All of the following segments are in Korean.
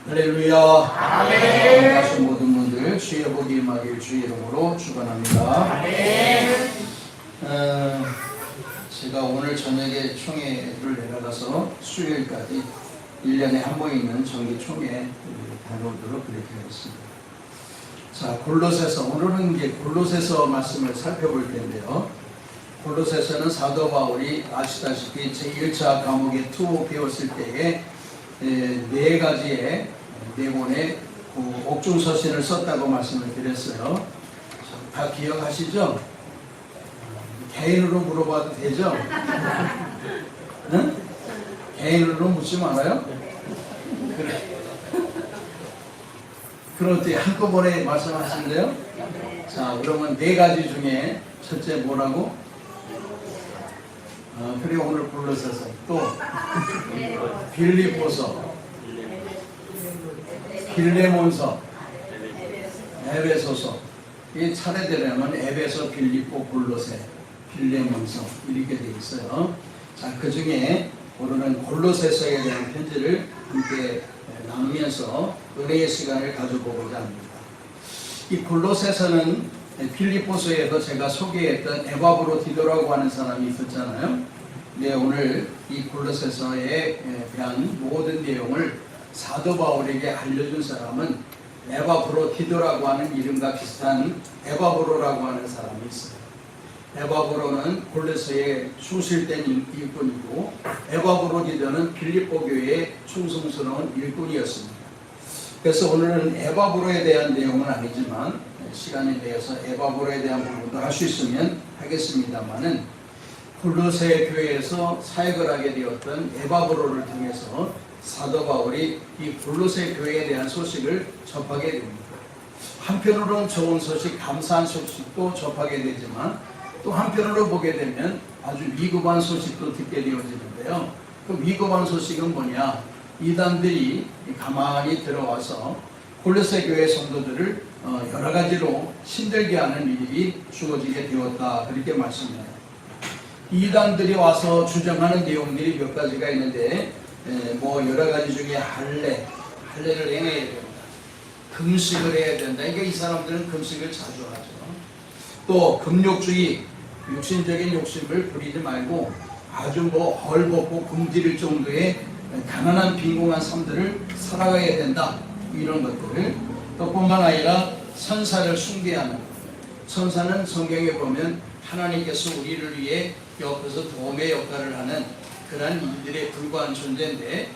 할렐루야. 아멘. 하신 모든 분들 주의 복이 임하길 주의 이름으로 축원합니다. 아멘. 제가 오늘 저녁에 총회를 내려가서 수요일까지 1년에 한 번 있는 정기 총회 다녀오도록 그렇게 하겠습니다. 자, 골로새서, 오늘은 이제 골로새서 말씀을 살펴볼 텐데요. 골로새서는 사도 바울이 아시다시피 제1차 감옥에 투 배웠을 때에 네 가지의 네 권의 옥중서신을 썼다고 말씀을 드렸어요. 다 기억하시죠? 개인으로 물어봐도 되죠? 응? 개인으로 묻지 말아요? 그래. 그럼 어떻게 한꺼번에 말씀하시는데요? 자, 그러면 네 가지 중에 첫째 뭐라고? 그래, 오늘 골로새서 또 빌립보서, 빌레몬서, 에베소서. 이 차례대로면 에베소, 빌립보, 골로새, 빌레몬서 이렇게 되어 있어요. 자, 그 중에 오늘은 골로새서에 대한 편지를 함께 나누면서 은혜의 시간을 가져보고자 합니다. 이 골로새서는 빌립보서에도 제가 소개했던 에바브로디도라고 하는 사람이 있었잖아요. 네, 오늘 이 골로새서에 대한 모든 내용을 사도 바울에게 알려준 사람은 에바브로디도라고 하는 이름과 비슷한 에바브로라고 하는 사람이 있어요. 에바브로는 골로새에 충실된 일꾼이고 에바브로디도는 빌립보 교회의 충성스러운 일꾼이었습니다. 그래서 오늘은 에바브로에 대한 내용은 아니지만 시간에 대해서 에바브로에 대한 부분도 할 수 있으면 하겠습니다만은 골로새 교회에서 사역을 하게 되었던 에바브로를 통해서 사도 바울이 이 골로새 교회에 대한 소식을 접하게 됩니다. 한편으로는 좋은 소식, 감사한 소식도 접하게 되지만 또 한편으로 보게 되면 아주 위급한 소식도 듣게 되어지는데요. 그 위급한 소식은 뭐냐? 이단들이 가만히 들어와서 골로새 교회 성도들을 여러 가지로 힘들게 하는 일이 주어지게 되었다. 그렇게 말씀해요. 이단들이 와서 주장하는 내용들이 몇 가지가 있는데 뭐 여러 가지 중에 할례를 행해야 된다. 금식을 해야 된다. 그러니까 이 사람들은 금식을 자주 하죠. 또 금욕주의, 육신적인 욕심을 부리지 말고 아주 뭐 헐벗고 굶주릴 정도의 가난한 빈곤한 삶들을 살아가야 된다. 이런 것들을 또 뿐만 아니라 천사를 숭배하는, 천사는 성경에 보면 하나님께서 우리를 위해 옆에서 도움의 역할을 하는 그러한 이들에 불과한 존재인데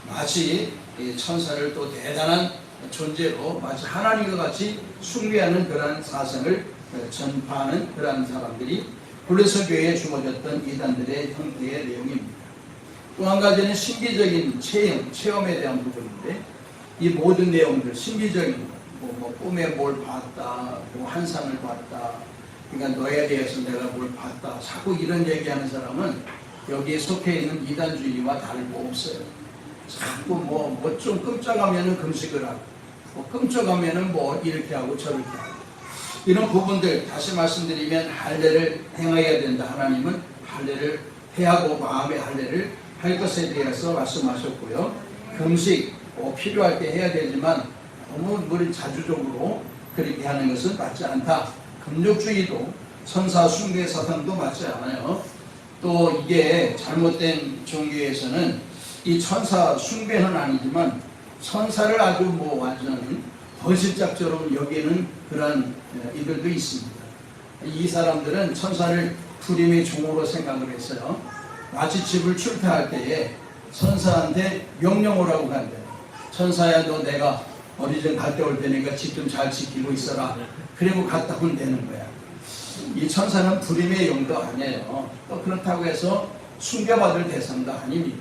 마치 천사를 또 대단한 존재로 마치 하나님과 같이 숭배하는 그러한 사상을 전파하는 그러한 사람들이 골로새 교회에 주어졌던 이단들의 형태의 내용입니다. 또 한 가지는 신비적인 체험에 대한 부분인데 이 모든 내용들, 신비적인 뭐 꿈에 뭘 봤다, 뭐 환상을 봤다, 그러니까 너에 대해서 내가 뭘 봤다, 자꾸 이런 얘기하는 사람은 여기에 속해 있는 이단주의와 다를 거 없어요. 자꾸 뭐 좀 끔찍하면은 금식을 하고, 뭐 끔찍하면은 뭐 이렇게 하고 저렇게 하고, 이런 부분들 다시 말씀드리면 할례를 행해야 된다. 하나님은 할례를 해하고 마음의 할례를 할 것에 대해서 말씀하셨고요. 금식 필요할 때 해야 되지만 너무 자주적으로 그렇게 하는 것은 맞지 않다. 금욕주의도 천사 숭배 사상도 맞지 않아요. 또 이게 잘못된 종교에서는 이 천사 숭배는 아니지만 천사를 아주 완전 거실짝처럼 여기는 그런 이들도 있습니다. 이 사람들은 천사를 불임의 종으로 생각을 했어요. 마치 집을 출퇴할 때에 천사한테 명령 오라고 한대요. 천사야, 너 내가 어디든 갔다 올 테니까 집 좀 잘 지키고 있어라. 그리고 갔다 오면 되는 거야. 이 천사는 불임의 용도 아니에요. 또 그렇다고 해서 숭배받을 대상도 아닙니다.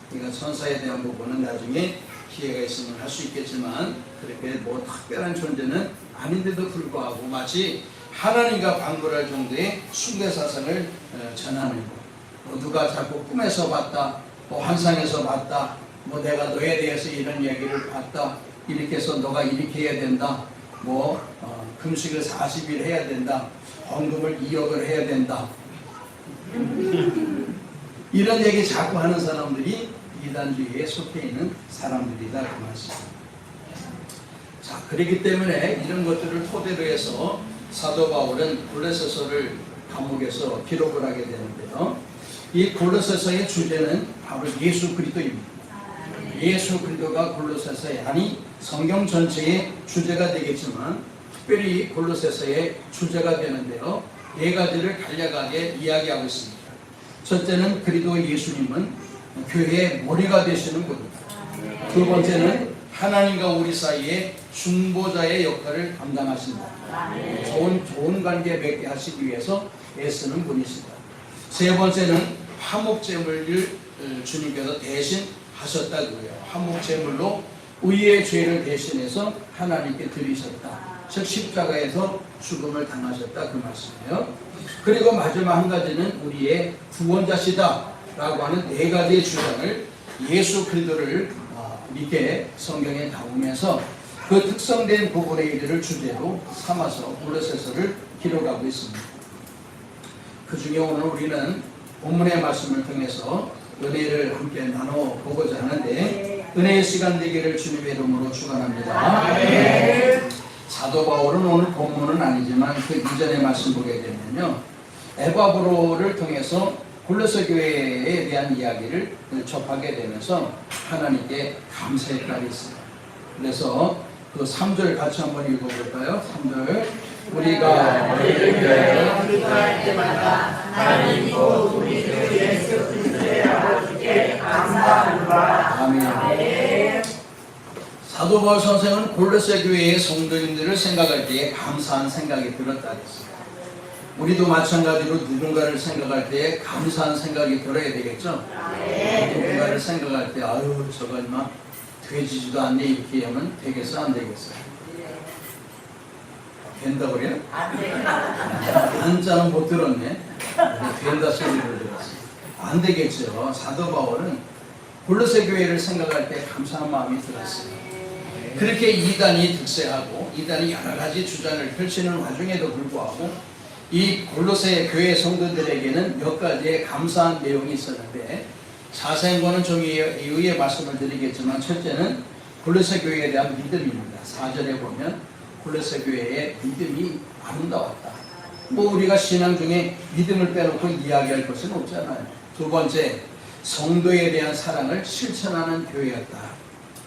그러니까 천사에 대한 부분은 나중에 기회가 있으면 할 수 있겠지만 그렇게 특별한 존재는 아닌데도 불구하고 마치 하나님과 방불할 정도의 숭배 사상을 전하는 것. 누가 자꾸 꿈에서 봤다, 환상에서 봤다, 내가 너에 대해서 이런 얘기를 봤다, 이렇게 해서 너가 이렇게 해야 된다, 금식을 40일 해야 된다, 헌금을 2억을 해야 된다, 이런 얘기 자꾸 하는 사람들이 이단주의에 속해 있는 사람들이다 그 말씀. 자, 그렇기 때문에 이런 것들을 토대로 해서 사도 바울은 골로새서를 감옥에서 기록을 하게 되는데요. 이 골로새서의 주제는 바로 예수 그리스도입니다. 예수 그리스도가 골로새서에, 아니 성경 전체의 주제가 되겠지만 특별히 골로새서의 주제가 되는데요. 네 가지를 간략하게 이야기하고 있습니다. 첫째는 그리스도 예수님은 교회의 머리가 되시는 분입니다. 두 번째는 하나님과 우리 사이에 중보자의 역할을 감당하신다. 좋은 관계 맺게 하시기 위해서 애쓰는 분이시다. 세 번째는 화목제물을 주님께서 대신 하셨다고요. 화목제물로 우리의 죄를 대신해서 하나님께 드리셨다. 즉 십자가에서 죽음을 당하셨다, 그 말씀이에요. 그리고 마지막 한 가지는 우리의 구원자시다 라고 하는 네 가지의 주장을 예수 그리스도를 이렇게 성경에 담으면서 그 특성된 부분의 일들을 주제로 삼아서 골로새서를 기록하고 있습니다. 그 중에 오늘 우리는 본문의 말씀을 통해서 은혜를 함께 나눠보고자 하는데, 은혜의 시간 되기를 주님의 이름으로 축원합니다. 사도 바울은 오늘 본문은 아니지만 그 이전의 말씀 보게 되면요, 에바브로를 통해서 골로새 교회에 대한 이야기를 접하게 되면서 하나님께 감사의 날이 있어요. 그래서 그 3절 같이 한번 읽어볼까요? 3절. 우리가 너희를 위하여 기도할 때마다 하나님 곧 우리 주 예수 그리스도의 아버지께 감사하노라. 아멘. 사도 바울 선생은 골로새 교회의 성도님들을 생각할 때에 감사한 생각이 들었다 했어요. 우리도 마찬가지로 누군가를 생각할 때에 감사한 생각이 들어야 되겠죠? 누군가를 생각할 때 아유 저거 얼마 되지도 않네 이렇게 하면 되겠어 안 되겠어요? 된다 그래요? 안 돼요. 한자는 못 들었네. 된다 소리를 들었어요. 안 되겠죠. 사도 바울은 골로새 교회를 생각할 때 감사한 마음이 들었어요. 그렇게 이단이 득세하고 이단이 여러 가지 주장을 펼치는 와중에도 불구하고 이 골로새 교회 성도들에게는 몇 가지의 감사한 내용이 있었는데, 자세한 거는 좀 이후에 말씀을 드리겠지만 첫째는 골로새 교회에 대한 믿음입니다. 4절에 보면 골로새 교회의 믿음이 아름다웠다. 뭐 우리가 신앙 중에 믿음을 빼놓고 이야기할 것은 없잖아요. 두 번째, 성도에 대한 사랑을 실천하는 교회였다.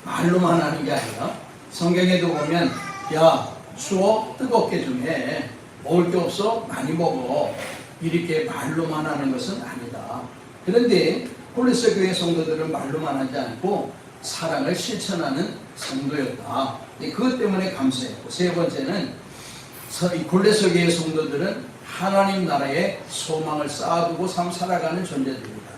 말로만 하는 게 아니라 성경에도 보면 야 추워 뜨겁게 좀 해, 먹을 게 없어 많이 먹어, 이렇게 말로만 하는 것은 아니다. 그런데 골로새 교회 성도들은 말로만 하지 않고 사랑을 실천하는 성도였다. 그것 때문에 감사했고, 세 번째는 이 골로새 교회 성도들은 하나님 나라의 소망을 쌓아두고 살아가는 존재들입니다.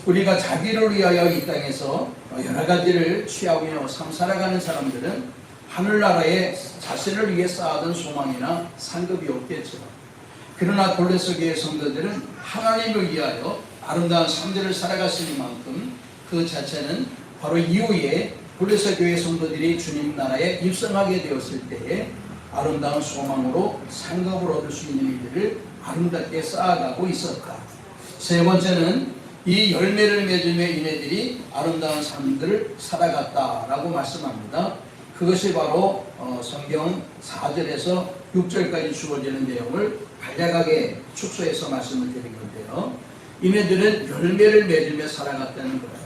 우리가 자기를 위하여 이 땅에서 여러 가지를 취하며 살아가는 사람들은 하늘나라에 자신을 위해 쌓아둔 소망이나 상급이 없겠죠. 그러나 골로새 교회 성도들은 하나님을 위하여 아름다운 삶들을 살아갔을 만큼 그 자체는 바로 이후에 골로새 교회 성도들이 주님 나라에 입성하게 되었을 때에 아름다운 소망으로 상급을 얻을 수 있는 일들을 아름답게 쌓아가고 있었다. 세 번째는 이 열매를 맺으며 이네들이 아름다운 삶들을 살아갔다라고 말씀합니다. 그것이 바로 성경 4절에서 6절까지 주어지는 내용을 간략하게 축소해서 말씀을 드린 건데요. 이네들은 열매를 맺으며 살아갔다는 거예요.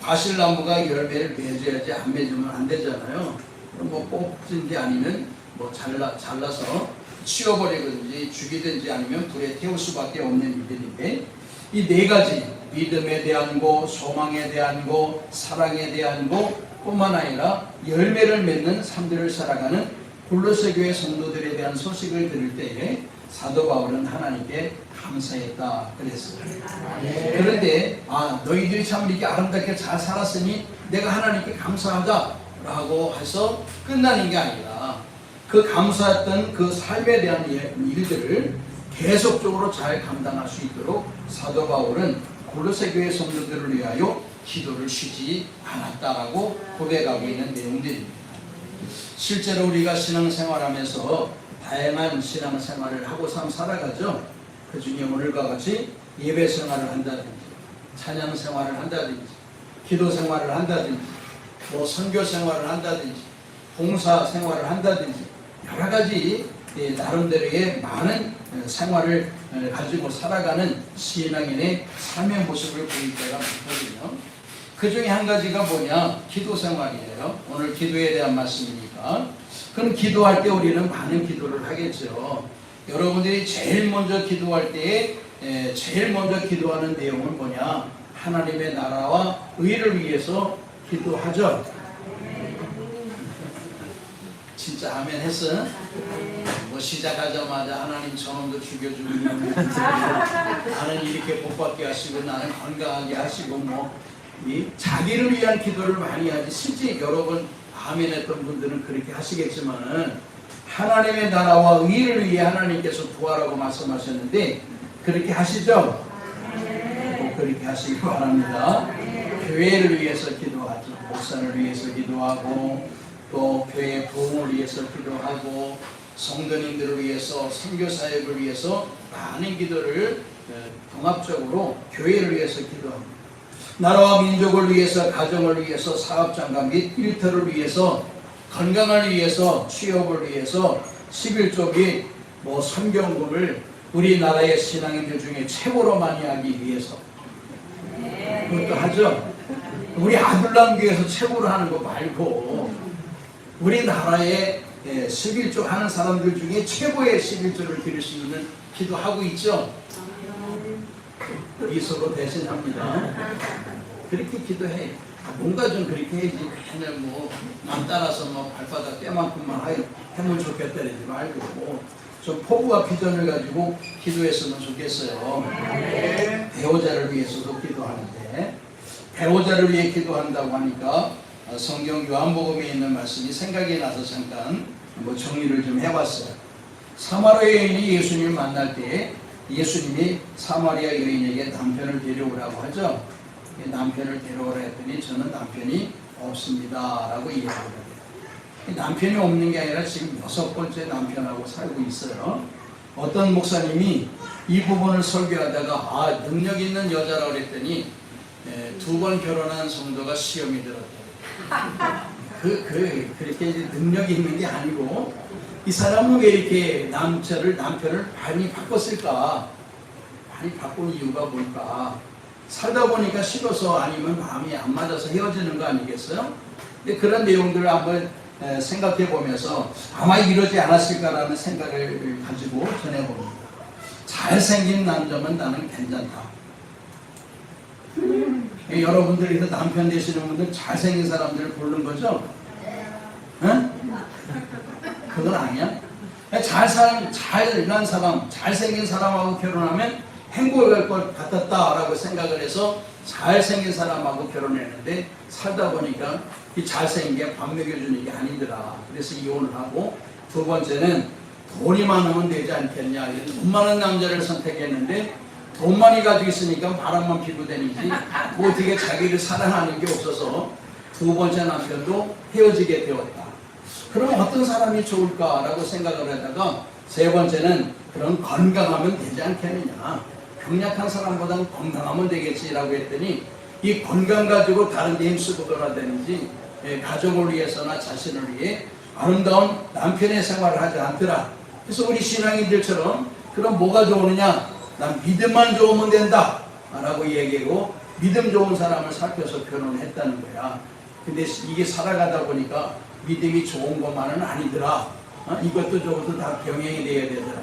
과실나무가 열매를 맺어야지 안 맺으면 안 되잖아요. 그럼 뭐 뽑든지 아니면 뭐 잘라서 치워버리든지 죽이든지 아니면 불에 태울 수밖에 없는 일들인데, 이 네 가지 믿음에 대한 거, 소망에 대한 거, 사랑에 대한 거 뿐만 아니라 열매를 맺는 삶들을 살아가는 골로새 교회 성도들에 대한 소식을 들을 때에 사도 바울은 하나님께 감사했다 그랬어요. 그런데 너희들이 참 이렇게 아름답게 잘 살았으니 내가 하나님께 감사하다라고 해서 끝나는 게 아니라 그 감사했던 그 삶에 대한 일들을 계속적으로 잘 감당할 수 있도록 사도 바울은 골로새 교회 성도들을 위하여 기도를 쉬지 않았다라고 고백하고 있는 내용들입니다. 실제로 우리가 신앙생활하면서 다양한 신앙생활을 하고 살아가죠. 그 중에 오늘과 같이 예배 생활을 한다든지, 찬양 생활을 한다든지, 기도 생활을 한다든지, 뭐 선교 생활을 한다든지, 봉사 생활을 한다든지 여러 가지 나름대로의 많은 생활을 가지고 살아가는 신앙인의 삶의 모습을 보일 때가 많거든요. 그 중에 한 가지가 뭐냐? 기도 생활이에요. 오늘 기도에 대한 말씀이니까. 그럼 기도할 때 우리는 많은 기도를 하겠죠. 여러분들이 제일 먼저 기도할 때에 제일 먼저 기도하는 내용은 뭐냐? 하나님의 나라와 의를 위해서 기도하죠. 진짜 아멘 했어? 뭐 시작하자마자 하나님 저놈도 죽여주고 나는 이렇게 복받게 하시고 나는 건강하게 하시고 뭐 자기를 위한 기도를 많이 하지. 실제 여러분 아멘 했던 분들은 그렇게 하시겠지만은 하나님의 나라와 의를 위해 하나님께서 구하라고 말씀하셨는데 그렇게 하시죠? 꼭 그렇게 하시기 바랍니다. 교회를 위해서 기도하죠. 목사를 위해서 기도하고 또 교회 부흥을 위해서 기도하고 성도님들을 위해서 선교사역을 위해서 많은 기도를 종합적으로 교회를 위해서 기도합니다. 나라와 민족을 위해서, 가정을 위해서, 사업장과 및 일터를 위해서, 건강을 위해서, 취업을 위해서 11조 및 선경금을 우리나라의 신앙인들 중에 최고로 많이 하기 위해서 그것도 하죠. 우리 아들랑 교회에서 최고로 하는 거 말고 우리나라에 11조 하는 사람들 중에 최고의 11조를 드릴 수 있는 기도하고 있죠. 이서로 대신합니다. 그렇게 기도해. 뭔가 좀 그렇게 해야지. 맨날 남 따라서 발바닥 뼈만큼만 하면 좋겠다 그러지 말고 좀 포부와 비전을 가지고 기도했으면 좋겠어요. 배우자를 위해서도 기도하는데 배우자를 위해 기도한다고 하니까 성경 요한복음에 있는 말씀이 생각이 나서 잠깐 정리를 좀 해봤어요. 사마리아 여인이 예수님을 만날 때 예수님이 사마리아 여인에게 남편을 데려오라고 하죠. 남편을 데려오라 했더니 저는 남편이 없습니다 라고 이야기를 해요. 남편이 없는 게 아니라 지금 6번째 남편하고 살고 있어요. 어떤 목사님이 이 부분을 설교하다가 능력 있는 여자라고 그랬더니 2번 결혼한 성도가 시험이 들었대요. 그렇게 능력이 있는 게 아니고 이 사람은 왜 이렇게 남편을 많이 바꿨을까? 많이 바꾼 이유가 뭘까? 살다 보니까 싫어서 아니면 마음이 안 맞아서 헤어지는 거 아니겠어요? 근데 그런 내용들을 한번 생각해 보면서 아마 이러지 않았을까라는 생각을 가지고 전해봅니다. 잘생긴 남자면 나는 괜찮다. 여러분들이 남편 되시는 분들 잘생긴 사람들을 고르는 거죠? 응? 그건 아니야? 잘난 사람, 잘생긴 사람하고 결혼하면 행복할 것 같았다라고 생각을 해서 잘생긴 사람하고 결혼했는데 살다 보니까 이 잘생긴 게 밥 먹여주는 게 아니더라. 그래서 이혼을 하고 두 번째는 돈이 많으면 되지 않겠냐. 돈 많은 남자를 선택했는데 돈 많이 가지고 있으니까 바람만 피고 다니지 어떻게 자기를 사랑하는 게 없어서 두 번째 남편도 헤어지게 되었다. 그럼 어떤 사람이 좋을까라고 생각을 하다가 세 번째는 그럼 건강하면 되지 않겠느냐. 병약한 사람보다는 건강하면 되겠지라고 했더니 이 건강 가지고 다른 데 힘쓰고 돌아다니지 가족을 위해서나 자신을 위해 아름다운 남편의 생활을 하지 않더라. 그래서 우리 신앙인들처럼 그럼 뭐가 좋으느냐? 난 믿음만 좋으면 된다 라고 얘기하고 믿음 좋은 사람을 살펴서 결혼했다는 거야. 근데 이게 살아가다 보니까 믿음이 좋은 것만은 아니더라. 이것도 저것도 다 병행이 돼야 되더라.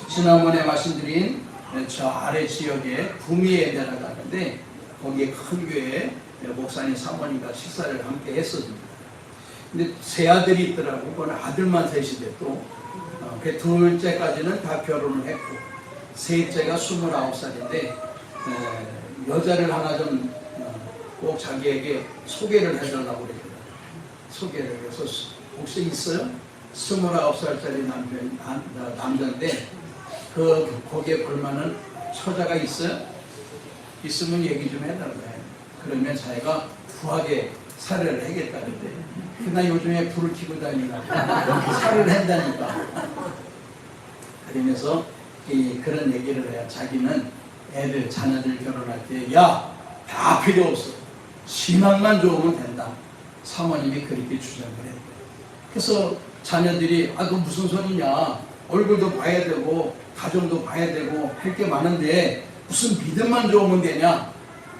지난번에 말씀드린 저 아래 지역에 구미에 내려가는데 거기에 큰 교회에 목사님 사모님과 식사를 함께 했었습니다. 근데 세 아들이 있더라고. 그건 아들만 셋이대 또. 그 둘째까지는 다 결혼을 했고 셋째가 29살인데 여자를 하나 좀 꼭 자기에게 소개를 해달라고 그랬더라고요. 소개를 해서 혹시 있어요? 29살짜리 남자인데 거기에 볼만한 처자가 있어요? 있으면 얘기 좀 해달라고 해요. 그러면 자기가 후하게 살해를 하겠다 그랬대. 나 요즘에 불을 켜고 다니라고 살해를 한다니까. 그러면서 그런 얘기를 해요. 자기는 자녀들 결혼할 때 다 필요 없어. 신앙만 좋으면 된다. 사모님이 그렇게 주장을 했대요. 그래서 자녀들이 그 무슨 소리냐, 얼굴도 봐야 되고 가정도 봐야 되고 할 게 많은데 무슨 믿음만 좋으면 되냐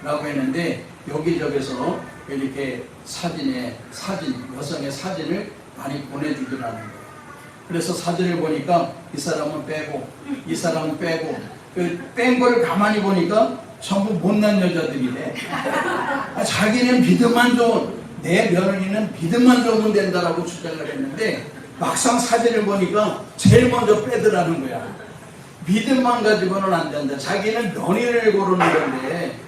라고 했는데, 여기저기서 이렇게 여성의 사진을 많이 보내주더라는 거예요. 그래서 사진을 보니까 이 사람은 빼고 이 사람은 빼고, 뺀 거를 가만히 보니까 전부 못난 여자들이래. 자기는 믿음만 좋은, 내 며느리는 믿음만 좋으면 된다라고 주장을 했는데, 막상 사진을 보니까 제일 먼저 빼더라는 거야. 믿음만 가지고는 안 된다. 자기는 며느리를 고르는 건데,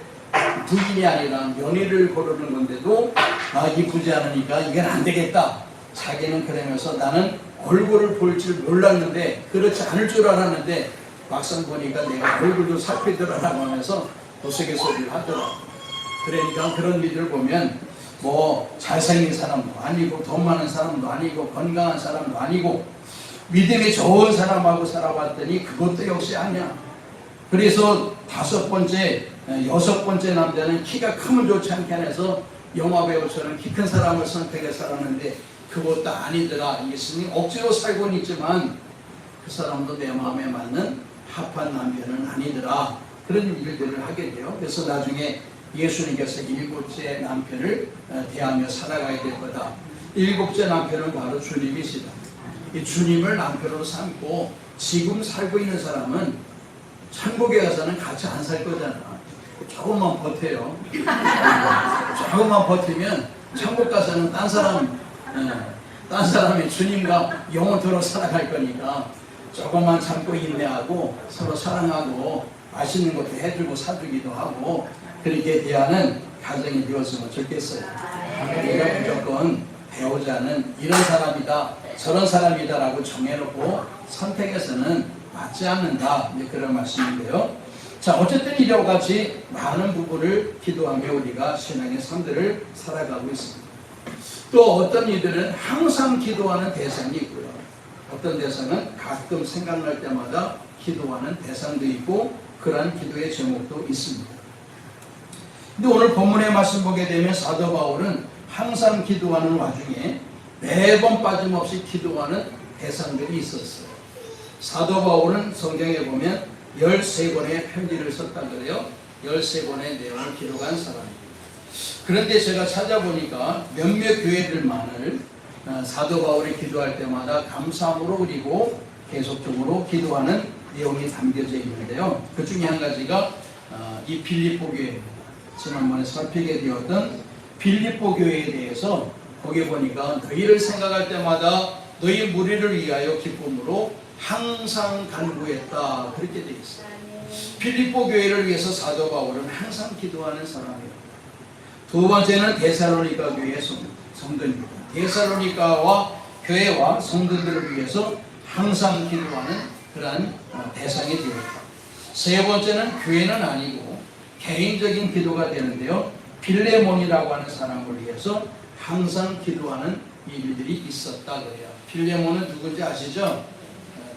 부인이 아니라 며느리를 고르는 건데도 이쁘지 않으니까 이건 안 되겠다. 자기는 그러면서 나는 얼굴을 볼 줄 몰랐는데, 그렇지 않을 줄 알았는데 막상 보니까 내가 얼굴도 살피더라라고 하면서 우스갯소리를 하더라고. 그러니까 그런 일을 보면 뭐 잘생긴 사람도 아니고 돈 많은 사람도 아니고 건강한 사람도 아니고 믿음이 좋은 사람하고 살아봤더니 그것도 역시 아니야. 그래서 5번째, 6번째 남자는 키가 크면 좋지 않게 해서 영화배우처럼 키 큰 사람을 선택해 살았는데 그것도 아니더라. 예수님 억지로 살고는 있지만 그 사람도 내 마음에 맞는 합한 남편은 아니더라. 그런 일들을 하게 돼요. 그래서 나중에 예수님께서 7째 남편을 대하며 살아가야 될 거다. 7째 남편은 바로 주님이시다. 이 주님을 남편으로 삼고 지금 살고 있는 사람은 천국에 가서는 같이 안 살 거잖아. 조금만 버텨요. 조금만 버티면 천국 가서는 딴 사람이 주님과 영원토록 살아갈 거니까 조금만 참고 인내하고 서로 사랑하고 맛있는 것도 해주고 사주기도 하고 그렇게 대하는 가정이 되었으면 좋겠어요. 우리가 무조건 배우자는 이런 사람이다 저런 사람이다라고 정해놓고 선택해서는 맞지 않는다, 그런 말씀인데요. 자, 어쨌든 이와 같이 많은 부분을 기도하며 우리가 신앙의 삶들을 살아가고 있습니다. 또 어떤 이들은 항상 기도하는 대상이 있고요. 어떤 대상은 가끔 생각날 때마다 기도하는 대상도 있고 그러한 기도의 제목도 있습니다. 근데 오늘 본문의 말씀 보게 되면 사도 바울은 항상 기도하는 와중에 매번 빠짐없이 기도하는 대상들이 있었어요. 사도 바울은 성경에 보면 13권의 편지를 썼다 그래요. 13권의 내용을 기록한 사람입니다. 그런데 제가 찾아보니까 몇몇 교회들만을 사도 바울이 기도할 때마다 감사함으로 그리고 계속적으로 기도하는 내용이 담겨져 있는데요. 그 중에 한 가지가 이 빌립보 교회입니다. 지난번에 살피게 되었던 빌립보 교회에 대해서 거기 보니까 너희를 생각할 때마다 너희 무리를 위하여 기쁨으로 항상 간구했다, 그렇게 되어 있어요. 빌립보 교회를 위해서 사도 바울은 항상 기도하는 사람이에요. 두 번째는 데살로니가 교회의 성도입니다. 데살로니가와 교회와 성도들을 위해서 항상 기도하는 그러한 대상이 되었다. 세 번째는 교회는 아니고 개인적인 기도가 되는데요. 빌레몬이라고 하는 사람을 위해서 항상 기도하는 일들이 있었다 그래요. 빌레몬은 누군지 아시죠?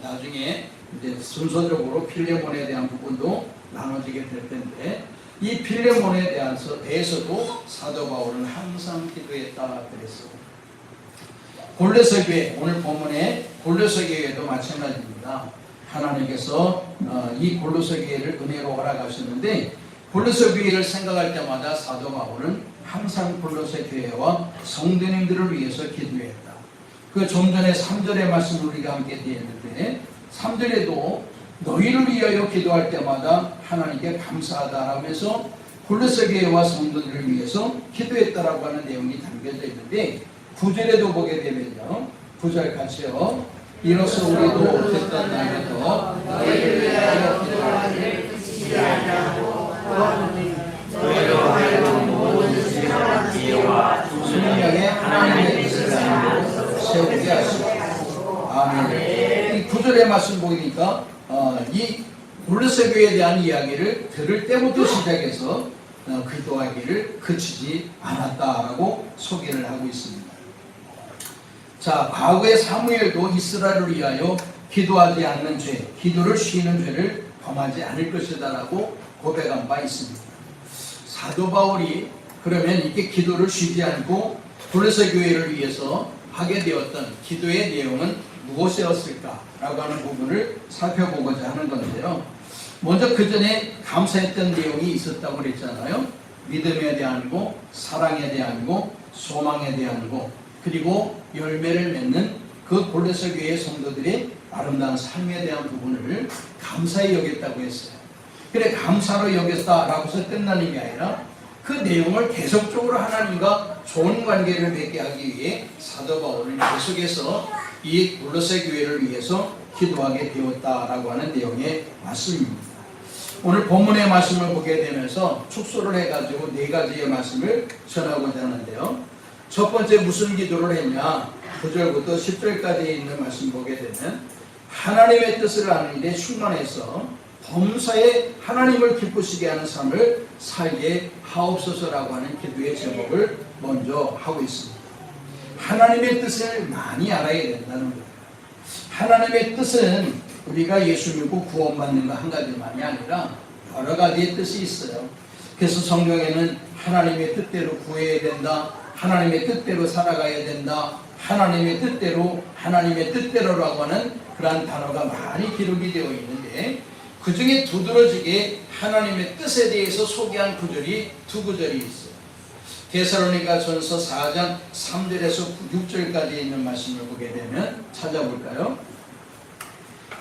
나중에 이제 순서적으로 빌레몬에 대한 부분도 나눠지게 될 텐데, 이 빌레몬에 대해서도 사도 바울은 항상 기도했다 그랬어요. 골로새 교회, 오늘 본문에 골로새 교회도 마찬가지입니다. 하나님께서 이 골로새 교회를 은혜로 허락하셨는데, 골로새 교회를 생각할 때마다 사도 바울은 항상 골로새 교회와 성도님들을 위해서 기도했다. 그 좀 전에 3절의 말씀을 우리가 함께 드렸는데 3절에도 너희를 위하여 기도할 때마다 하나님께 감사하다 하면서 골로새 교회와 성도들을 위해서 기도했다라고 하는 내용이 담겨져 있는데 9절에도 보게 되면요. 9절 같이요. 이로써 우리도 어쨌든 날에도 너희를 위하여 기도하기를 그치지 아니하고 너희로 하여금 모든 지혜와 순명의 하나님의 뜻을 알고 세우게 하시고 아멘. 이 9절의 말씀 보니까 이 골로새 교회에 대한 이야기를 들을 때부터 시작해서 기도하기를 그치지 않았다라고 소개를 하고 있습니다. 자, 과거의 사무엘도 이스라엘을 위하여 기도하지 않는 죄, 기도를 쉬는 죄를 범하지 않을 것이다라고 고백한 바 있습니다. 사도 바울이 그러면 이렇게 기도를 쉬지 않고 골로새 교회를 위해서 하게 되었던 기도의 내용은 무엇이었을까라고 하는 부분을 살펴보고자 하는 건데요. 먼저 그 전에 감사했던 내용이 있었다고 그랬잖아요. 믿음에 대한 거, 사랑에 대한 거, 소망에 대한 거, 그리고 열매를 맺는 그 골로새 교회의 성도들의 아름다운 삶에 대한 부분을 감사히 여겼다고 했어요. 그래, 감사로 여겼다라고 해서 끝나는 게 아니라 그 내용을 계속적으로 하나님과 좋은 관계를 맺게 하기 위해 사도 바울은 계속해서 이 골로새 교회를 위해서 기도하게 되었다라고 하는 내용의 말씀입니다. 오늘 본문의 말씀을 보게 되면서 축소를 해가지고 4가지의 말씀을 전하고자 하는데요. 첫 번째 무슨 기도를 했냐? 9절부터 10절까지 있는 말씀 보게 되면 하나님의 뜻을 아는 일에 충만해서 범사에 하나님을 기쁘시게 하는 삶을 살게 하옵소서라고 하는 기도의 제목을 먼저 하고 있습니다. 하나님의 뜻을 많이 알아야 된다는 거예요. 하나님의 뜻은 우리가 예수 믿고 구원받는 거 한 가지만이 아니라 여러 가지의 뜻이 있어요. 그래서 성경에는 하나님의 뜻대로 구해야 된다, 하나님의 뜻대로 살아가야 된다, 하나님의 뜻대로라고 하는 그러한 단어가 많이 기록이 되어 있는데, 그 중에 두드러지게 하나님의 뜻에 대해서 소개한 구절이 2구절이 있어요. 데살로니가 전서 4장 3절에서 6절까지 있는 말씀을 보게 되면 찾아볼까요?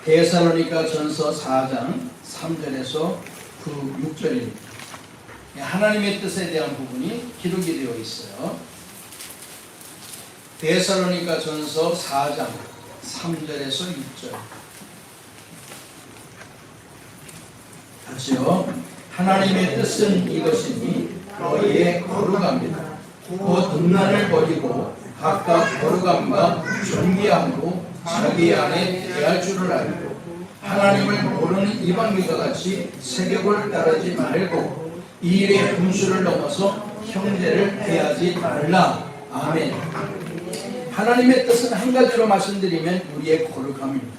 데살로니가 전서 4장 3절에서 6절입니다. 하나님의 뜻에 대한 부분이 기록이 되어 있어요. 데살로니가 전서 4장 3절에서 6절. 다시요. 하나님의 뜻은 이것이니 너희의 거룩함이다. 곧 음란을 버리고 각각 거룩함과 존귀함으로 자기 안에 대할 줄을 알고 하나님을 모르는 이방인과 같이 세력을 따르지 말고 이 일의 분수를 넘어서 형제를 대하지 말라. 아멘. 하나님의 뜻은 한 가지로 말씀드리면 우리의 거룩함입니다.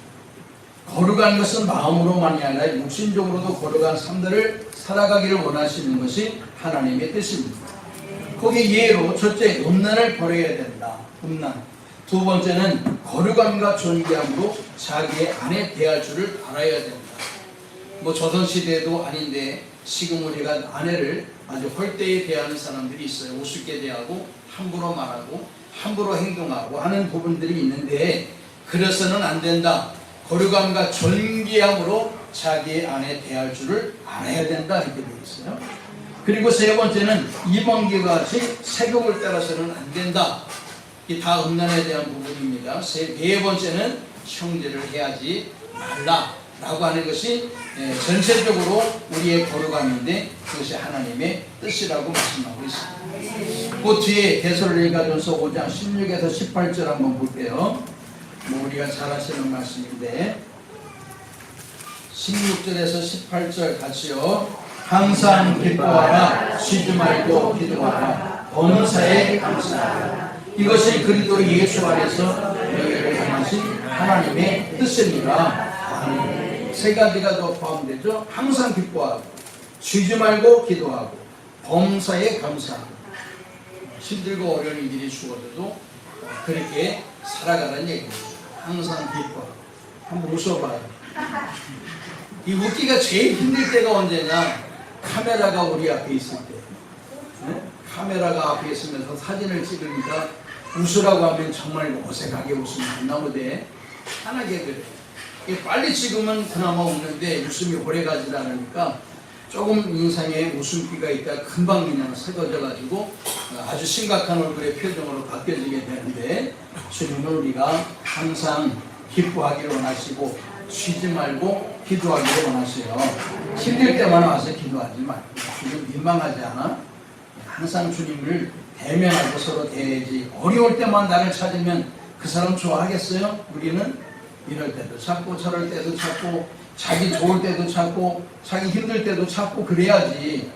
거룩한 것은 마음으로만이 아니라 육신적으로도 거룩한 삶들을 살아가기를 원하시는 것이 하나님의 뜻입니다. 거기 예로 첫째, 음란을 버려야 된다. 음란. 두 번째는 거룩함과 존귀함으로 자기의 아내 대할 줄을 알아야 된다. 조선시대도 아닌데 지금 우리가 아내를 아주 헐대에 대하는 사람들이 있어요. 우습게 대하고 함부로 말하고 함부로 행동하고 하는 부분들이 있는데, 그래서는 안 된다. 거룩함과 존귀함으로 자기의 아내 대할 줄을 알아야 된다, 이렇게 되어 있어요. 그리고 세 번째는 이방인과 같이 세욕을 따라서는 안 된다. 이 다 음란에 대한 부분입니다. 네 번째는 형제를 해하지 말라라고 하는 것이 전체적으로 우리의 거룩함인데, 그것이 하나님의 뜻이라고 말씀하고 있습니다. 그 뒤에 데살로니가전서 5장 16에서 18절 한번 볼게요. 우리가 잘 아시는 말씀인데 16절에서 18절 같이요. 항상 기뻐하라, 쉬지 말고 기도하라, 범사에 감사하라. 이것이 그리스도 예수 안에서 너희를 향하신 하나님의 뜻입니다. 아멘. 세 가지가 더 포함되죠. 항상 기뻐하고, 쉬지 말고 기도하고, 범사에 감사하고. 힘들고 어려운 일이 주어져도 그렇게 살아가라는 얘기입니다. 항상 기뻐하고. 한번 웃어봐요. 이 웃기가 제일 힘들 때가 언제냐? 카메라가 우리 앞에 있을 때. 네? 카메라가 앞에 있으면서 사진을 찍으니까 웃으라고 하면 정말 어색하게 웃으면 안 나오대. 편하게 그래. 빨리 찍으면 그나마 웃는데 웃음이 오래가지 않으니까 조금 인상에 웃음기가 있다 금방 그냥 새겨져가지고 아주 심각한 얼굴의 표정으로 바뀌어지게 되는데, 주님은 우리가 항상 기뻐하기를 원하시고 쉬지 말고 기도하기를 원하세요. 힘들 때만 와서 기도하지 말고. 주님 민망하지 않아? 항상 주님을 대면하고 서로 대해야지. 어려울 때만 나를 찾으면 그 사람 좋아하겠어요? 우리는 이럴 때도 찾고 저럴 때도 찾고 자기 좋을 때도 찾고 자기 힘들 때도 찾고 그래야지.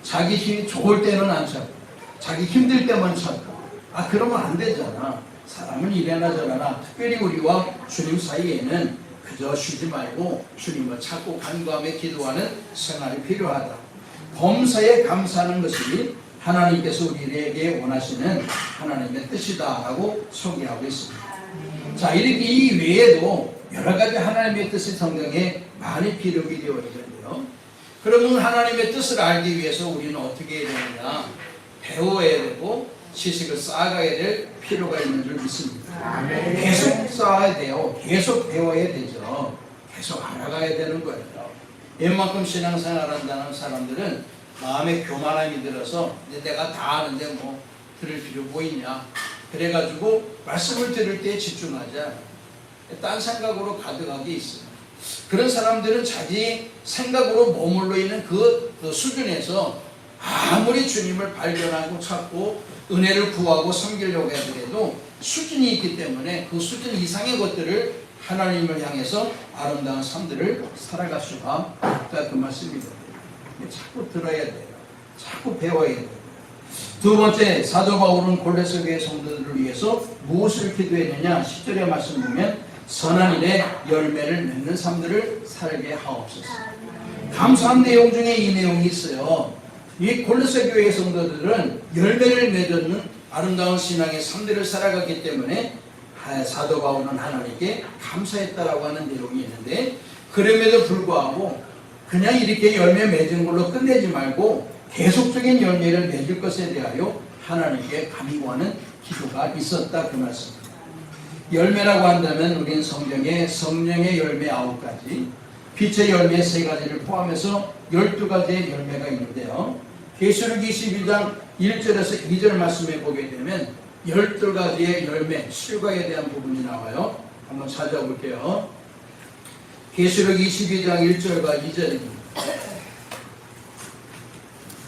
자기 힘이 좋을 때는 안 찾고 자기 힘들 때만 찾고 그러면 안 되잖아. 사람은 이래나 저래나 특별히 우리와 주님 사이에는 그저 쉬지 말고 주님을 찾고 간구하며 기도하는 생활이 필요하다. 범사에 감사하는 것이 하나님께서 우리에게 원하시는 하나님의 뜻이다라고 소개하고 있습니다. 자, 이렇게 이 외에도 여러 가지 하나님의 뜻이 성경에 많이 기록이 되어 있는데요. 그러면 하나님의 뜻을 알기 위해서 우리는 어떻게 해야 되느냐? 배워야 되고 지식을 쌓아가야 될 필요가 있는 줄 믿습니다. 계속 쌓아야 돼요. 계속 배워야 되죠. 계속 알아가야 되는 거예요. 웬만큼 신앙생활 한다는 사람들은 마음에 교만함이 들어서 내가 다 아는데 뭐 들을 필요 뭐 있냐, 그래가지고 말씀을 들을 때 집중하지 않아요. 딴 생각으로 가득하게 있어요. 그런 사람들은 자기 생각으로 머물러 있는 그 수준에서 아무리 주님을 발견하고 찾고 은혜를 구하고 섬기려고 하더라도 수준이 있기 때문에 그 수준 이상의 것들을 하나님을 향해서 아름다운 삶들을 살아갈 수가 없다, 그 말씀입니다. 자꾸 들어야 돼요. 자꾸 배워야 돼요. 두 번째, 사도 바울은 골로새 교회 성도들을 위해서 무엇을 기도했느냐? 10절의 말씀 보면 선한 일에 열매를 맺는 삶들을 살게 하옵소서. 감사한 내용 중에 이 내용이 있어요. 이 골로새 교회 성도들은 열매를 맺는 아름다운 신앙의 삶들을 살아갔기 때문에 사도 바울은 하나님께 감사했다라고 하는 내용이 있는데, 그럼에도 불구하고 그냥 이렇게 열매 맺은 걸로 끝내지 말고 계속적인 열매를 맺을 것에 대하여 하나님께 간구하는 기도가 있었다, 그 말씀입니다. 열매라고 한다면 우리는 성경에 성령의 열매 9가지, 빛의 열매 3가지를 포함해서 12가지의 열매가 있는데요. 계시록 22장 1절에서 2절 말씀에 보게 되면 12가지의 열매, 실과에 대한 부분이 나와요. 한번 찾아볼게요. 계시록 22장 1절과 2절입니다.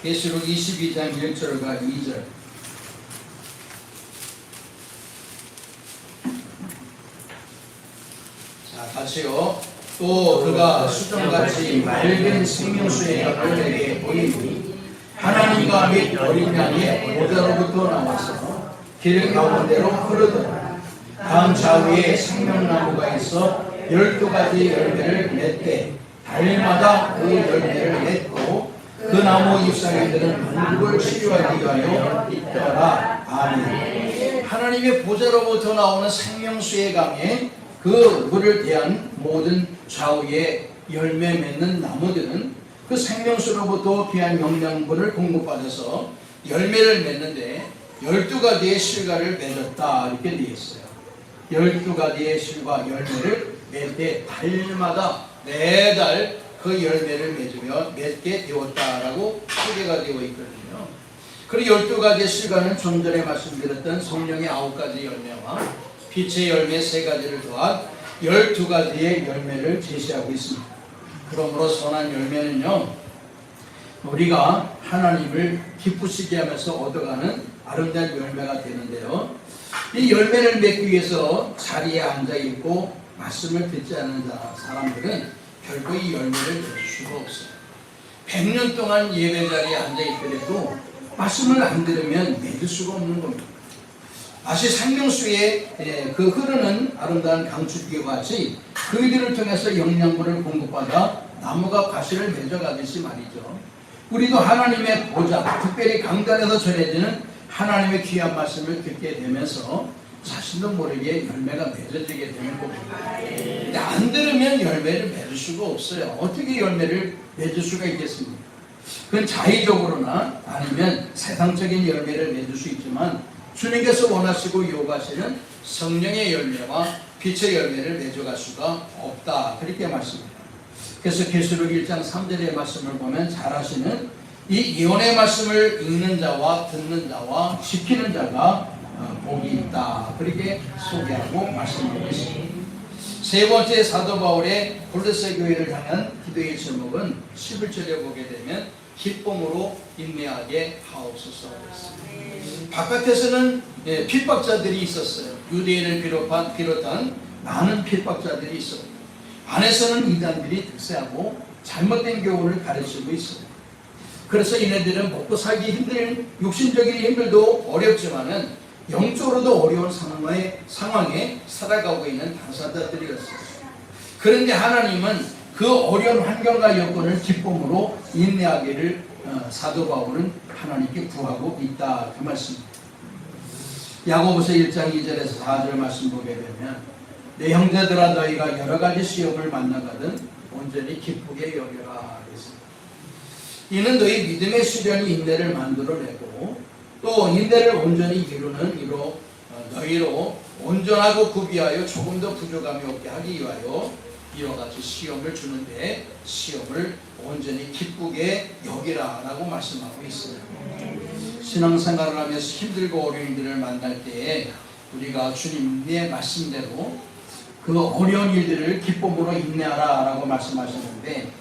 계시록 22장 1절과 2절. 자, 같이요. 또 그가 수정같이 맑은 생명수의 혀를 내게 보이니 하나님과 및 어린 양의 보좌로부터 나와서 길 가운데로 흐르더라. 다음 좌우에 생명나무가 있어 12가지 열매를 맺되 달마다 그 열매를 맺고 그 나무 잎사귀들은 만국을 치유하기 위하여 있더라. 아멘. 하나님의 보좌로부터 나오는 생명수의 강에 그 물을 대한 모든 좌우에 열매 맺는 나무들은 그 생명수로부터 귀한 영양분을 공급받아서 열매를 맺는데 12가지의 실과를 맺었다, 이렇게 되어 있어요. 12가지의 실과 열매를 맺을 때 달마다 매달 그 열매를 맺게 되었다라고 소개가 되어 있거든요. 그리고 12가지의 실과는 좀 전에 말씀드렸던 성령의 9가지 열매와 빛의 열매 3가지를 더한 12가지의 열매를 제시하고 있습니다. 그러므로 선한 열매는요, 우리가 하나님을 기쁘시게 하면서 얻어가는 아름다운 열매가 되는데요. 이 열매를 맺기 위해서 자리에 앉아있고 말씀을 듣지 않는 사람들은 결코 이 열매를 맺을 수가 없어요. 100년 동안 예배 자리에 앉아있더라도 말씀을 안 들으면 맺을 수가 없는 겁니다. 마치 생명수에 그 흐르는 아름다운 강줄기와 같이 그들을 통해서 영양분을 공급받아 나무가 가시를 맺어가듯이 말이죠. 우리도 하나님의 보좌, 특별히 강단에서 전해지는 하나님의 귀한 말씀을 듣게 되면서 자신도 모르게 열매가 맺어지게 되는 겁니다. 근데 안 들으면 열매를 맺을 수가 없어요. 어떻게 열매를 맺을 수가 있겠습니까? 그건 자의적으로나 아니면 세상적인 열매를 맺을 수 있지만 주님께서 원하시고 요구하시는 성령의 열매와 빛의 열매를 맺어갈 수가 없다, 그렇게 말씀합니다. 그래서 계시록 1장 3절의 말씀을 보면 잘 아시는 이 예언의 말씀을 읽는 자와 듣는 자와 지키는 자가 복이 있다, 그렇게 소개하고 말씀드리고 있습니다. 세 번째, 사도 바울의 골로새 교회를 향한 기도의 제목은 11절에 보게 되면 기쁨으로 인내하게 하옵소서 했습니다. 바깥에서는 핍박자들이 있었어요. 유대인을 비롯한 많은 핍박자들이 있어요. 안에서는 이단들이 득세하고 잘못된 교훈을 가르치고 있어요. 그래서 이네들은 먹고 살기 힘든, 육신적인 힘들도 어렵지만은 영적으로도 어려운 상황에 살아가고 있는 당사자들이었어요. 그런데 하나님은 그 어려운 환경과 여건을 기쁨으로 인내하기를 사도 바울은 하나님께 구하고 있다 그 말씀입니다. 야고보서 1장 2절에서 4절 말씀 보게 되면 내 형제들아 너희가 여러 가지 시험을 만나거든 온전히 기쁘게 여겨라 그랬습니다. 이는 너희 믿음의 시련이 인내를 만들어내고 또 인내를 온전히 이루는 이로 너희로 온전하고 구비하여 조금 더 부족함이 없게 하기 위하여 이와 같이 시험을 주는데 시험을 온전히 기쁘게 여기라 라고 말씀하고 있어요. 신앙생활을 하면서 힘들고 어려운 일들을 만날 때에 우리가 주님의 말씀대로 그 어려운 일들을 기쁨으로 인내하라 라고 말씀하셨는데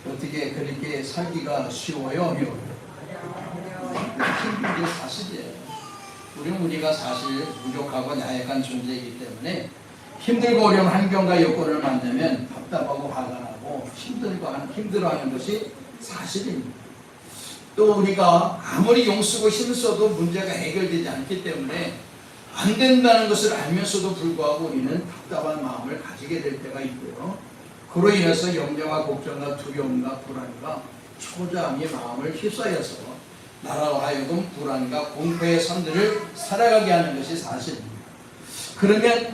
어떻게 그렇게 살기가 쉬워요? 어려워요? 힘든 게 사실이에요. 우리가 사실 부족하고 나약한 존재이기 때문에 힘들고 어려운 환경과 여건을 만나면 답답하고 화가 나고 힘들어하는 것이 사실입니다. 또 우리가 아무리 용쓰고 힘써도 문제가 해결되지 않기 때문에 안 된다는 것을 알면서도 불구하고 우리는 답답한 마음을 가지게 될 때가 있고요. 그로 인해서 염려와 걱정과 두려움과 불안과 초조함이 마음을 휩싸여서 나라로 하여금 불안과 공포의 선들을 살아가게 하는 것이 사실입니다.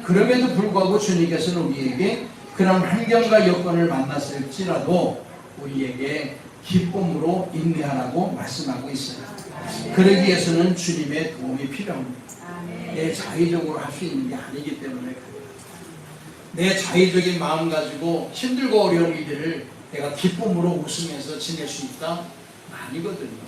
그럼에도 불구하고 주님께서는 우리에게 그런 환경과 여건을 만났을지라도 우리에게 기쁨으로 인내하라고 말씀하고 있어요. 그러기 위해서는 주님의 도움이 필요합니다. 내 자의적으로 할 수 있는 게 아니기 때문에 그래요. 내 자의적인 마음 가지고 힘들고 어려운 일들을 내가 기쁨으로 웃으면서 지낼 수 있다? 아니거든요.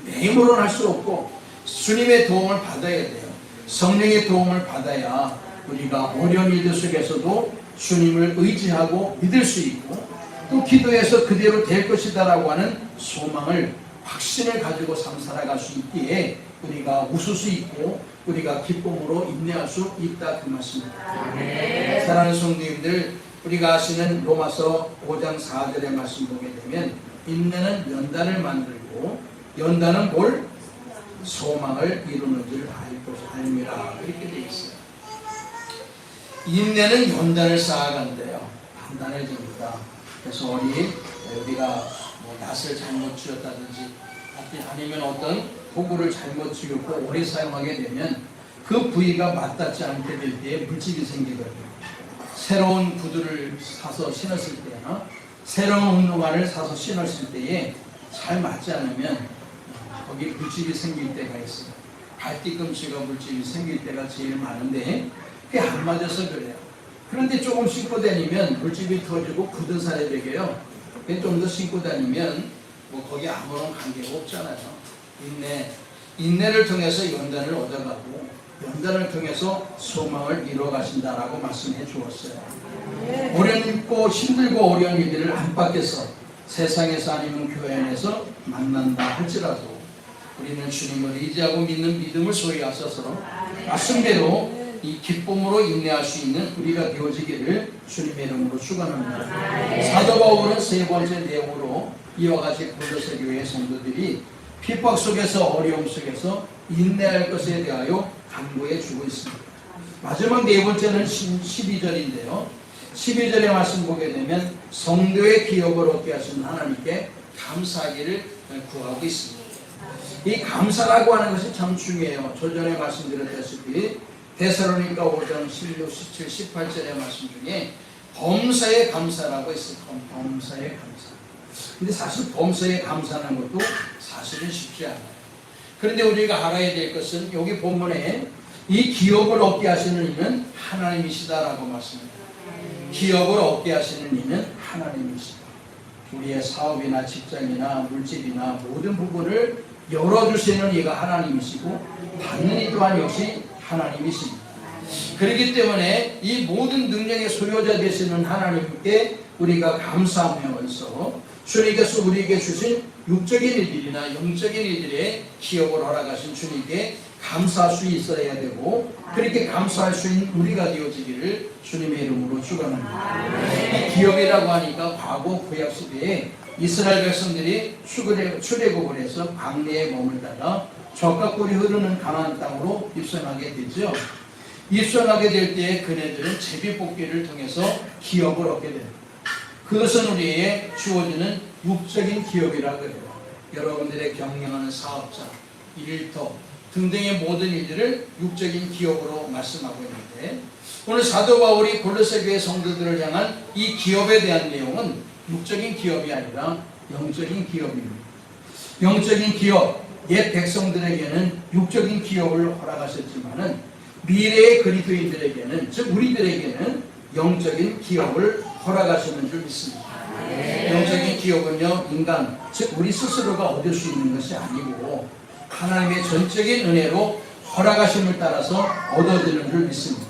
내 힘으로는 할 수 없고 주님의 도움을 받아야 돼요. 성령의 도움을 받아야 우리가 어려운 일들 속에서도 주님을 의지하고 믿을 수 있고 또 기도해서 그대로 될 것이다 라고 하는 소망을 확신을 가지고 삶 살아갈 수 있기에 우리가 웃을 수 있고 우리가 기쁨으로 인내할 수 있다 그 말씀입니다. 네. 사랑하는 성도님들, 우리가 아시는 로마서 5장 4절의 말씀 보게 되면 인내는 연단을 만들고 연단은 뭘? 소망을 이루는 줄 알미라 이렇게 되어 있어요. 인내는 연단을 쌓아간대요. 단단해집니다. 그래서 우리가 낫을 잘못 지었다든지 아니면 어떤 도구를 잘못 지었고 오래 사용하게 되면 그 부위가 맞닿지 않게 될 때에 물집이 생기거든요. 새로운 구두를 사서 신었을 때나 새로운 운동화를 사서 신었을 때에 잘 맞지 않으면 거기 물집이 생길 때가 있어요. 발뒤꿈치가 물집이 생길 때가 제일 많은데 그게 안 맞아서 그래요. 그런데 조금 신고 다니면 물집이 터지고 굳은 살이 되게요. 좀 더 신고 다니면 거기 아무런 관계가 없잖아요. 인내를 통해서 연단을 얻어가고 연단을 통해서 소망을 이루어 가신다라고 말씀해 주었어요. 어렵고 힘들고 어려운 일들을 안팎에서 세상에서 아니면 교회 안에서 만난다 할지라도 우리는 주님을 의지하고 믿는 믿음을 소유하셔서 말씀대로 이 기쁨으로 인내할 수 있는 우리가 되어지기를 주님의 이름으로 축원합니다. 사도 바울은 세 번째 내용으로 이와 같이 골로새 교회 성도들이 핍박 속에서 어려움 속에서 인내할 것에 대하여 강구해 주고 있습니다. 마지막 네 번째는 12절인데요. 12절의 말씀 보게 되면 성도의 기업을 얻게 하시는 하나님께 감사하기를 구하고 있습니다. 이 감사라고 하는 것이 참 중요해요. 조전에 말씀드렸다시피 데살로니가 5장 16, 17, 18절의 말씀 중에 범사에 감사라고 있어요. 범사에 감사. 근데 사실 범사에 감사하는 것도 사실은 쉽지 않아요. 그런데 우리가 알아야 될 것은 여기 본문에 이 기업을 얻게 하시는 이는 하나님이시다라고 말씀합니다. 기업을 얻게 하시는 이는 하나님이시다. 우리의 사업이나 직장이나 물질이나 모든 부분을 열어주시는 이가 하나님이시고 받는 이 또한 역시 하나님이십니다. 그렇기 때문에 이 모든 능력의 소유자 되시는 하나님께 우리가 감사하면서 주님께서 우리에게 주신 육적인 일들이나 영적인 일들의 기업을 허락하신 주님께 감사할 수 있어야 되고 그렇게 감사할 수 있는 우리가 되어지기를 주님의 이름으로 축원합니다. 기업이라고 하니까 과거 구약 시대에 이스라엘 백성들이 출애굽을 해서 광야에 머물다가 젖과 꿀이 흐르는 가나안 땅으로 입성하게 되죠. 입성하게 될 때에 그네들은 제비뽑기를 통해서 기업을 얻게 됩니다. 그것은 우리에게 주어지는 육적인 기업이라고 해요. 여러분들의 경영하는 사업자, 일터 등등의 모든 일들을 육적인 기업으로 말씀하고 있는데, 오늘 사도 바울이 골로새 교회 성도들을 향한 이 기업에 대한 내용은 육적인 기업이 아니라 영적인 기업입니다. 영적인 기업, 옛 백성들에게는 육적인 기업을 허락하셨지만은 미래의 그리스도인들에게는, 즉 우리들에게는 영적인 기업을 허락하시는 줄 믿습니다. 영적인 기업은요, 인간, 즉 우리 스스로가 얻을 수 있는 것이 아니고 하나님의 전적인 은혜로 허락하심을 따라서 얻어지는 줄 믿습니다.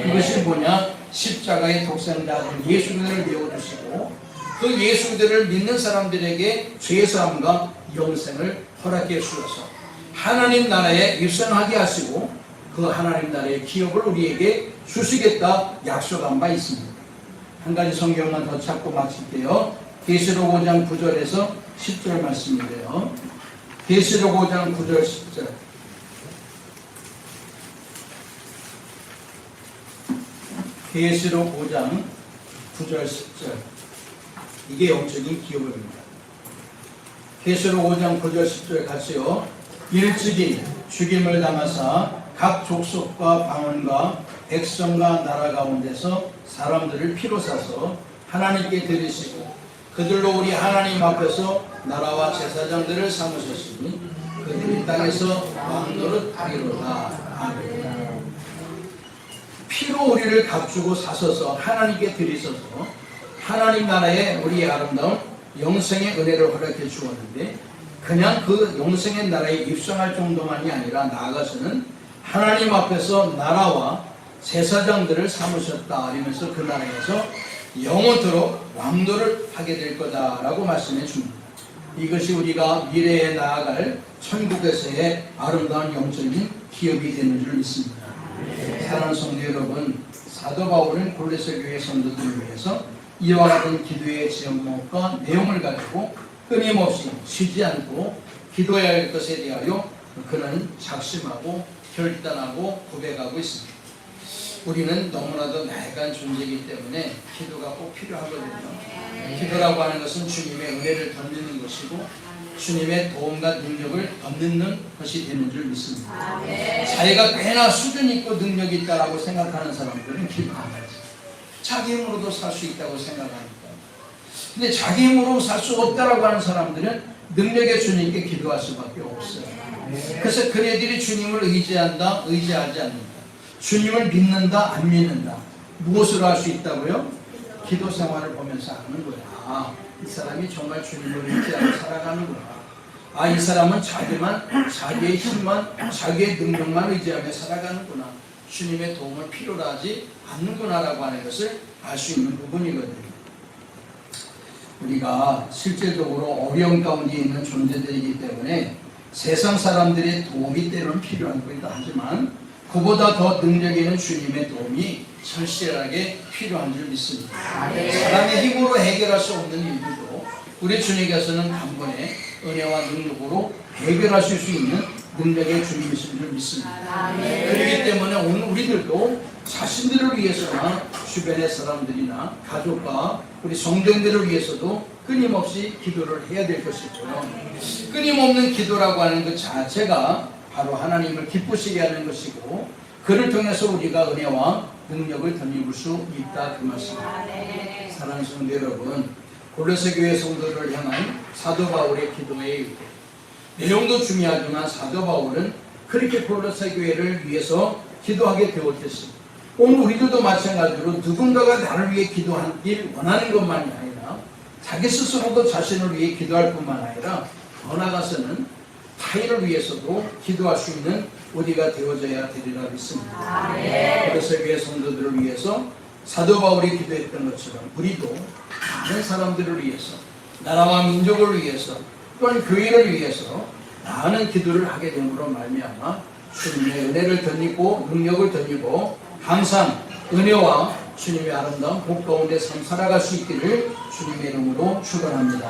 그것이 뭐냐? 십자가의 독생자 예수 그리스도를 내어주시고 그 예수 그리스도를 믿는 사람들에게 죄사함과 영생을 허락해 주셔서 하나님 나라에 입성하게 하시고 그 하나님 나라의 기업을 우리에게 주시겠다 약속한 바 있습니다. 한 가지 성경만 더 찾고 마칠게요. 계시록 5장 9절에서 10절 말씀인데요. 계시록 5장 9절 10절. 계시록 5장 9절 10절. 이게 영적인 기업입니다. 계시록 5장 9절 10절 같이요. 일찍이 죽임을 당하사 각 족속과 방언과 백성과 나라 가운데서 사람들을 피로 사서 하나님께 드리시고 그들로 우리 하나님 앞에서 나라와 제사장들을 삼으셨으니 그들이 땅에서 왕노릇 하리로다. 아멘. 피로 우리를 값주고 사셔서 하나님께 드리셔서 하나님 나라에 우리의 아름다운 영생의 은혜를 허락해 주었는데, 그냥 그 영생의 나라에 입성할 정도만이 아니라 나아가서는 하나님 앞에서 나라와 제사장들을 삼으셨다 이러면서 그 나라에서 영원토록 왕도를 하게 될 거다라고 말씀해 줍니다. 이것이 우리가 미래에 나아갈 천국에서의 아름다운 영적인 기업이 되는 줄 믿습니다. 사랑하는 성도 여러분, 사도 바울은 골로새 교회 성도들을 위해서 이와 같은 기도의 제목과 내용을 가지고 끊임없이 쉬지 않고 기도해야 할 것에 대하여 그는 작심하고 결단하고 고백하고 있습니다. 우리는 너무나도 나약한 존재이기 때문에 기도가 꼭 필요하거든요. 기도라고 하는 것은 주님의 은혜를 덧는 것이고 주님의 도움과 능력을 덧는 것이 되는 줄 믿습니다. 자기가 꽤나 수준 있고 능력이 있다고 생각하는 사람들은 기도 안 하지. 자기 힘으로도 살 수 있다고 생각하니까. 근데 자기 힘으로 살 수 없다라고 하는 사람들은 능력의 주님께 기도할 수밖에 없어요. 그래서 그네들이 주님을 의지한다, 의지하지 않는다. 주님을 믿는다, 안 믿는다. 무엇으로 할 수 있다고요? 기도 생활을 보면서 아는 거야. 아, 이 사람이 정말 주님을 의지하고 살아가는구나. 아, 이 사람은 자기의 힘만, 자기의 능력만 의지하며 살아가는구나. 주님의 도움을 필요로 하지 않는구나라고 하는 것을 알 수 있는 부분이거든요. 우리가 실제적으로 어려운 가운데 있는 존재들이기 때문에 세상 사람들의 도움이 때로는 필요한 거이다 하지만 그보다 더 능력 있는 주님의 도움이 절실하게 필요한 줄 믿습니다. 사람의 힘으로 해결할 수 없는 일들도 우리 주님께서는 단번에 은혜와 능력으로 해결하실 수 있는 능력의 주님이신 줄 믿습니다. 그렇기 때문에 오늘 우리들도 자신들을 위해서나 주변의 사람들이나 가족과 우리 성도들을 위해서도 끊임없이 기도를 해야 될 것이고요. 끊임없는 기도라고 하는 것 자체가 바로 하나님을 기쁘시게 하는 것이고 그를 통해서 우리가 은혜와 능력을 덧입을 수 있다 그 말씀입니다. 사랑하는 성도 여러분, 골로새 교회 성도를 향한 사도 바울의 기도의 내용도 중요하지만 사도 바울은 그렇게 골로새 교회를 위해서 기도하게 되었겠습니다. 오늘 우리들도 마찬가지로 누군가가 나를 위해 기도하길 원하는 것만이 아니라 자기 스스로도 자신을 위해 기도할 뿐만 아니라 더 나아가서는 타인을 위해서도 기도할 수 있는 우리가 되어져야 되리라 믿습니다. 골로새 교회 성도들을 위해서 사도 바울이 기도했던 것처럼 우리도 많은 사람들을 위해서 나라와 민족을 위해서 또한 교회를 위해서 많은 기도를 하게 됨으로 말미암아 주님의 은혜를 덧입고 능력을 덧입고 항상 은혜와 주님의 아름다운 복 가운데 삶 살아갈 수 있기를 주님의 이름으로 축원합니다.